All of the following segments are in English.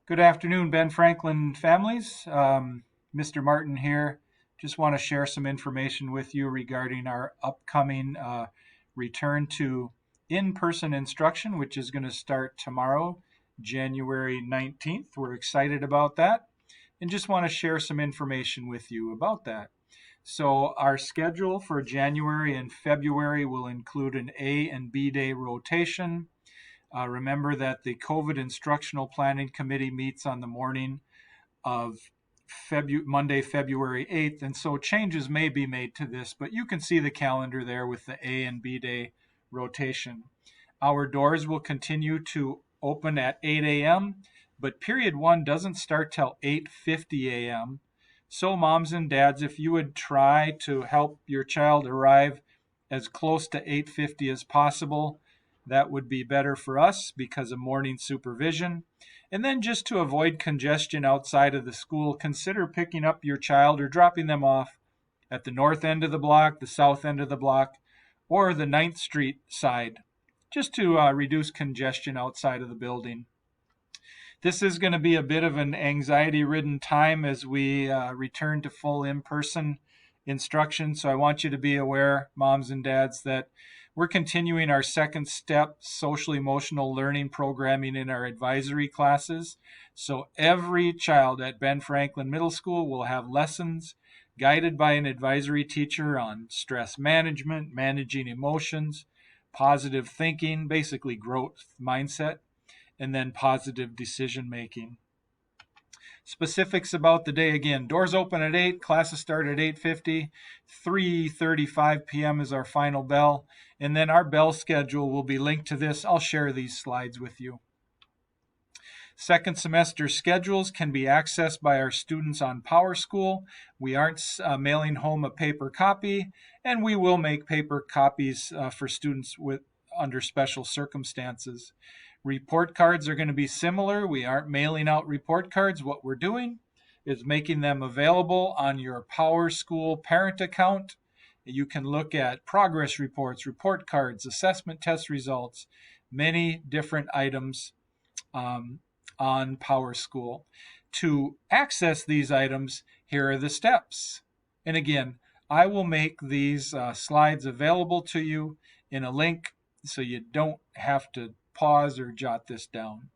Good afternoon, Ben Franklin families. Mr. Martin here. Just want to share some information with you regarding our upcoming return to in person instruction, which is going to start tomorrow, January 19th. We're excited about that and just want to share some information with you about that. So, our schedule for January and February will include an A and B day rotation. Remember that the COVID Instructional Planning Committee meets on the morning of Monday, February 8th, and so changes may be made to this, but you can see the calendar there with the A and B day rotation. Our doors will continue to open at 8 a.m., but period one doesn't start till 8:50 a.m. So, moms and dads, if you would try to help your child arrive as close to 8:50 as possible, that would be better for us because of morning supervision. And then just to avoid congestion outside of the school, consider picking up your child or dropping them off at the north end of the block, the south end of the block, or the 9th Street side, just to reduce congestion outside of the building. This is going to be a bit of an anxiety-ridden time as we return to full in-person instruction. So I want you to be aware, moms and dads, that we're continuing our second step social emotional learning programming in our advisory classes. So every child at Ben Franklin Middle School will have lessons guided by an advisory teacher on stress management, managing emotions, positive thinking, basically growth mindset, and then positive decision making. Specifics about the day again: doors open at 8, classes start at 8:50, 3:35 p.m. is our final bell, and then our bell schedule will be linked to this. I'll share these slides with you. Second semester schedules can be accessed by our students on PowerSchool. We aren't mailing home a paper copy, and we will make paper copies for students under special circumstances. Report cards are going to be similar. We aren't mailing out report cards. What we're doing is making them available on your PowerSchool parent account. You can look at progress reports, report cards, assessment test results, many different items on PowerSchool. To access these items, here are the steps. And again, I will make these slides available to you in a link so you don't have to pause or jot this down.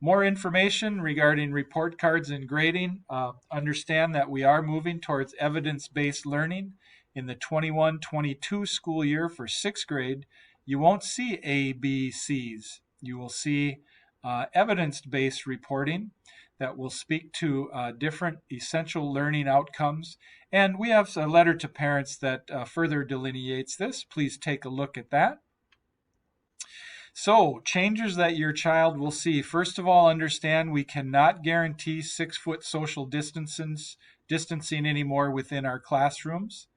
More information regarding report cards and grading. Understand that we are moving towards evidence-based learning in the 21-22 school year for 6th grade. You won't see A, B, C's. You will see evidence-based reporting that will speak to different essential learning outcomes. And we have a letter to parents that further delineates this. Please take a look at that. So, changes that your child will see. First of all, understand we cannot guarantee 6-foot social distancing anymore within our classrooms.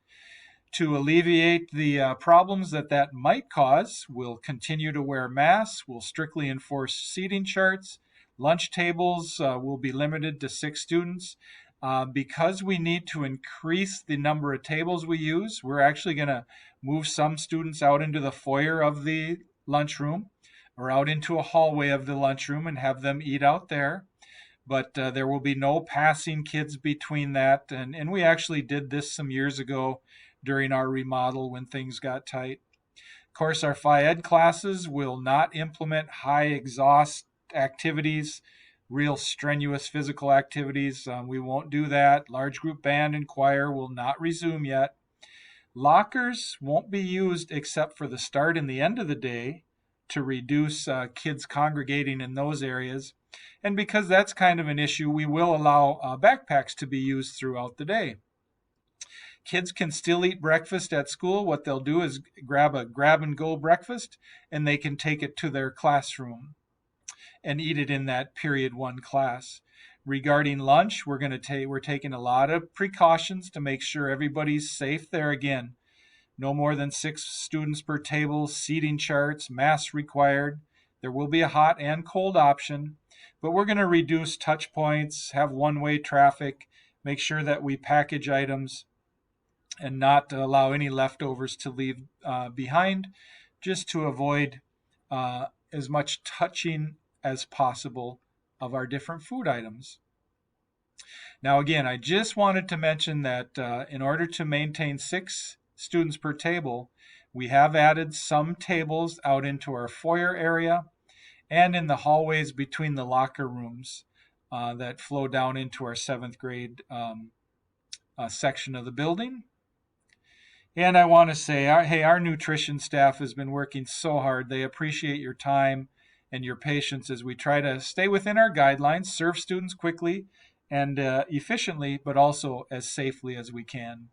To alleviate the problems that might cause, we'll continue to wear masks, we'll strictly enforce seating charts, lunch tables will be limited to 6 students. Because we need to increase the number of tables we use, we're actually going to move some students out into the foyer of the lunchroom or out into a hallway of the lunchroom and have them eat out there. But there will be no passing kids between that. And we actually did this some years ago during our remodel when things got tight. Of course, our Phi Ed classes will not implement high exhaust activities, real strenuous physical activities. We won't do that. Large group band and choir will not resume yet. Lockers won't be used except for the start and the end of the day to reduce kids congregating in those areas. And because that's kind of an issue, we will allow backpacks to be used throughout the day. Kids can still eat breakfast at school. What they'll do is grab a grab-and-go breakfast, and they can take it to their classroom and eat it in that period 1 class. Regarding lunch, we're taking a lot of precautions to make sure everybody's safe there. Again, no more than 6 students per table, seating charts, masks required. There will be a hot and cold option, but we're going to reduce touch points, have one-way traffic, make sure that we package items and not allow any leftovers to leave behind, just to avoid as much touching as possible of our different food items. Now, again, I just wanted to mention that in order to maintain 6 students per table, we have added some tables out into our foyer area and in the hallways between the locker rooms that flow down into our 7th grade section of the building. And I want to say, hey, our nutrition staff has been working so hard. They appreciate your time and your patience as we try to stay within our guidelines, serve students quickly and efficiently, but also as safely as we can.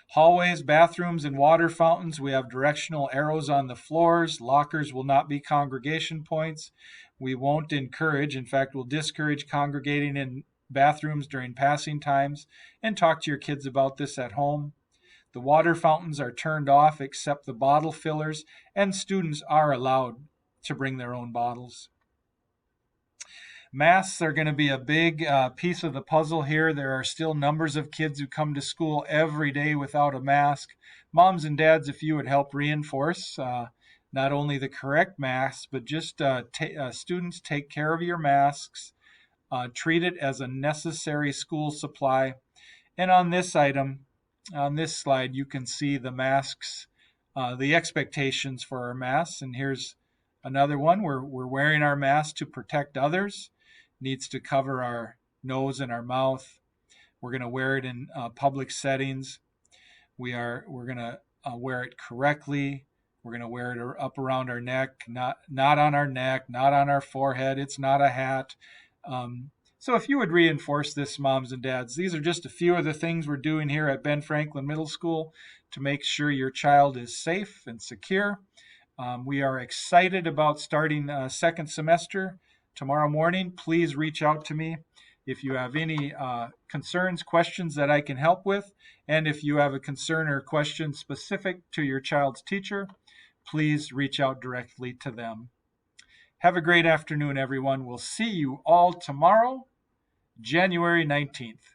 Hallways, bathrooms, and water fountains, we have directional arrows on the floors. Lockers will not be congregation points. We won't encourage, in fact, we'll discourage congregating in bathrooms during passing times, and talk to your kids about this at home. The water fountains are turned off except the bottle fillers, and students are allowed to bring their own bottles. Masks are going to be a big piece of the puzzle here. There are still numbers of kids who come to school every day without a mask. Moms and dads, if you would help reinforce not only the correct masks, but just students take care of your masks, treat it as a necessary school supply. And on this item, on this slide, you can see the masks, the expectations for our masks. And here's another one. We're wearing our mask to protect others. Needs to cover our nose and our mouth. We're going to wear it in public settings. We're going to wear it correctly. We're going to wear it up around our neck, not on our neck, not on our forehead. It's not a hat. So if you would reinforce this, moms and dads, these are just a few of the things we're doing here at Ben Franklin Middle School to make sure your child is safe and secure. We are excited about starting second semester tomorrow morning. Please reach out to me if you have any concerns, questions that I can help with. And if you have a concern or question specific to your child's teacher, please reach out directly to them. Have a great afternoon, everyone. We'll see you all tomorrow, January 19th.